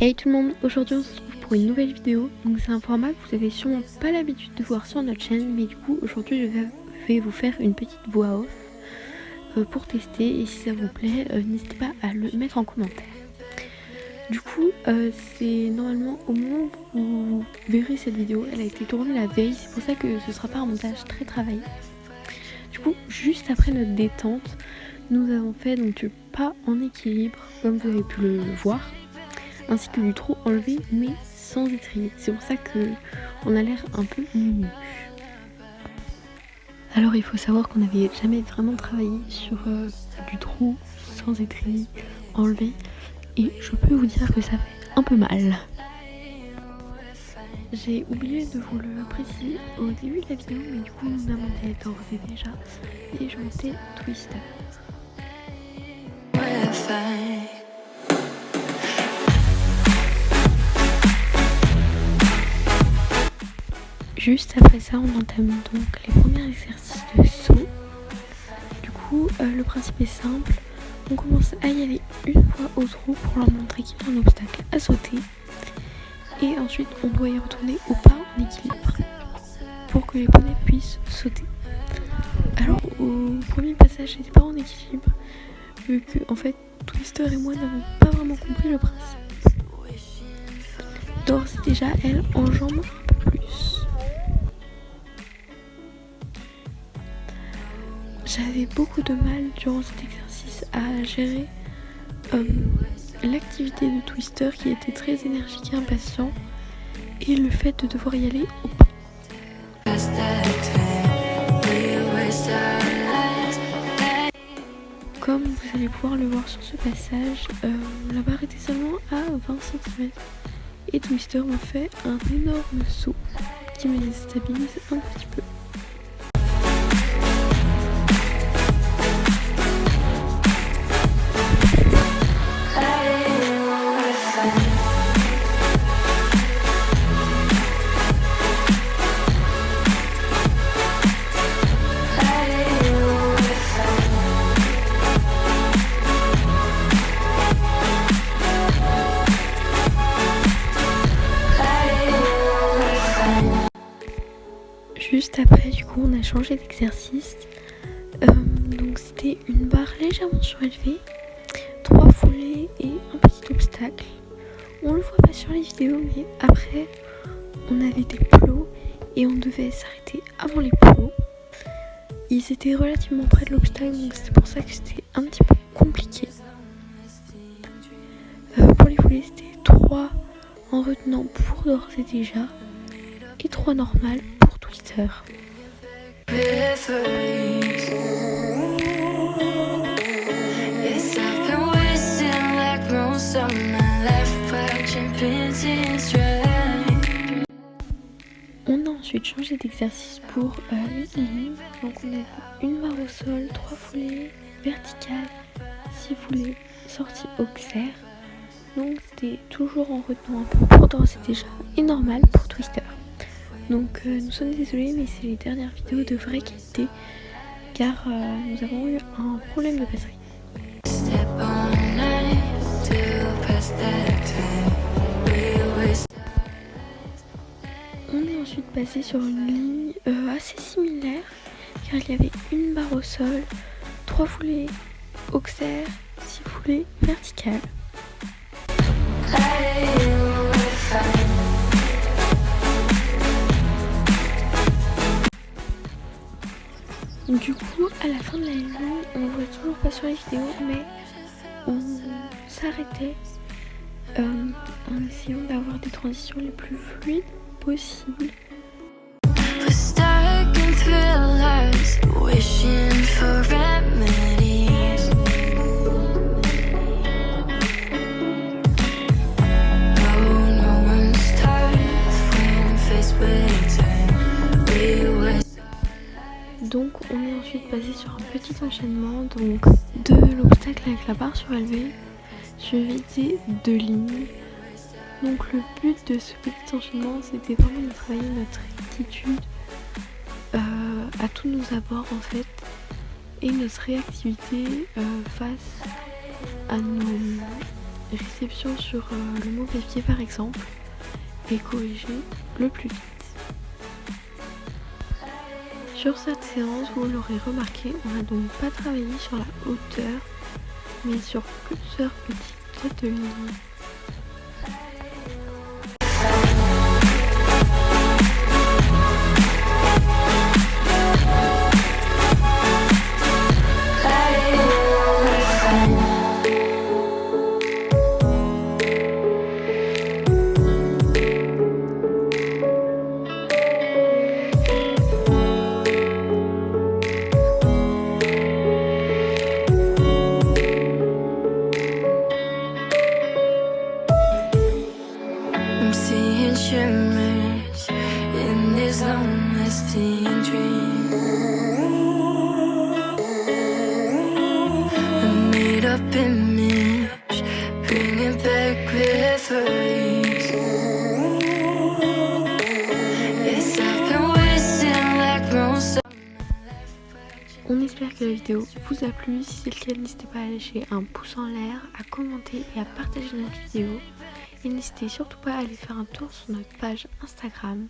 Hey tout le monde, aujourd'hui on se retrouve pour une nouvelle vidéo. Donc c'est un format que vous avez sûrement pas l'habitude de voir sur notre chaîne, mais du coup aujourd'hui je vais vous faire une petite voix off pour tester, et si ça vous plaît, n'hésitez pas à le mettre en commentaire. Du coup c'est normalement au moment où vous verrez cette vidéo, elle a été tournée la veille, c'est pour ça que ce sera pas un montage très travaillé. Du coup juste après notre détente, nous avons fait donc du pas en équilibre comme vous avez pu le voir, ainsi que du trou enlevé mais sans étrier. C'est pour ça que on a l'air un peu nu. Alors il faut savoir qu'on n'avait jamais vraiment travaillé sur du trou sans étrier enlevé, et je peux vous dire que ça fait un peu mal. J'ai oublié de vous le préciser au début de la vidéo, mais du coup on a monté d'ores et déjà, et je montais Twister. Juste après ça, on entame donc les premiers exercices de saut. Du coup, le principe est simple. On commence à y aller une fois au trou pour leur montrer qu'il y a un obstacle à sauter. Et ensuite, on doit y retourner au pas en équilibre pour que les poneys puissent sauter. Alors, au premier passage, j'étais pas en équilibre, vu que, en fait, Twister et moi n'avons pas vraiment compris le principe. D'ores et déjà, elle enjambe un peu plus. J'avais beaucoup de mal durant cet exercice à gérer l'activité de Twister qui était très énergique et impatient, et le fait de devoir y aller au pas. Comme vous allez pouvoir le voir sur ce passage, la barre était seulement à 20 cm et Twister m'a fait un énorme saut qui me déstabilise un petit peu. Juste après, du coup, on a changé d'exercice. Donc c'était une barre légèrement surélevée, 3 foulées et un petit obstacle. On le voit pas sur les vidéos, mais après on avait des plots et on devait s'arrêter avant les plots. Ils étaient relativement près de l'obstacle, donc c'est pour ça que c'était un petit peu compliqué. Pour les foulées, c'était 3 en retenant pour d'ores et déjà et 3 normales pour Twister. On a ensuite changé d'exercice pour une ligne. Donc on a une barre au sol, 3 foulées verticales, 6 foulées sorties auxerre. Donc c'était toujours en retenant un peu pour d'ores et déjà et normal pour Twister. Donc nous sommes désolés, mais c'est les dernières vidéos de vraie qualité, car nous avons eu un problème de batterie. On est ensuite passé sur une ligne assez similaire, car il y avait une barre au sol, 3 foulées auxerre, 6 foulées verticales. Du coup, à la fin de la ligne, on ne voit toujours pas sur les vidéos, mais on s'arrêtait en essayant d'avoir des transitions les plus fluides possibles. Donc on est ensuite passé sur un petit enchaînement, donc de l'obstacle avec la barre surélevée, suivi des 2 lignes. Donc le but de ce petit enchaînement, c'était vraiment de travailler notre aptitude à tous nos abords en fait, et notre réactivité face à nos réception sur le mauvais pied par exemple et corriger le plus vite. Sur cette séance, vous l'aurez remarqué, on n'a donc pas travaillé sur la hauteur mais sur plusieurs petites têtes de ligne. Seeing shimmers in this long-lasting dream. A made-up image, bringing back memories. Yes, I've been wasting like most. On espère que la vidéo vous a plu. Si c'est le cas, n'hésitez pas à lâcher un pouce en l'air, à commenter et à partager notre vidéo. Et n'hésitez surtout pas à aller faire un tour sur notre page Instagram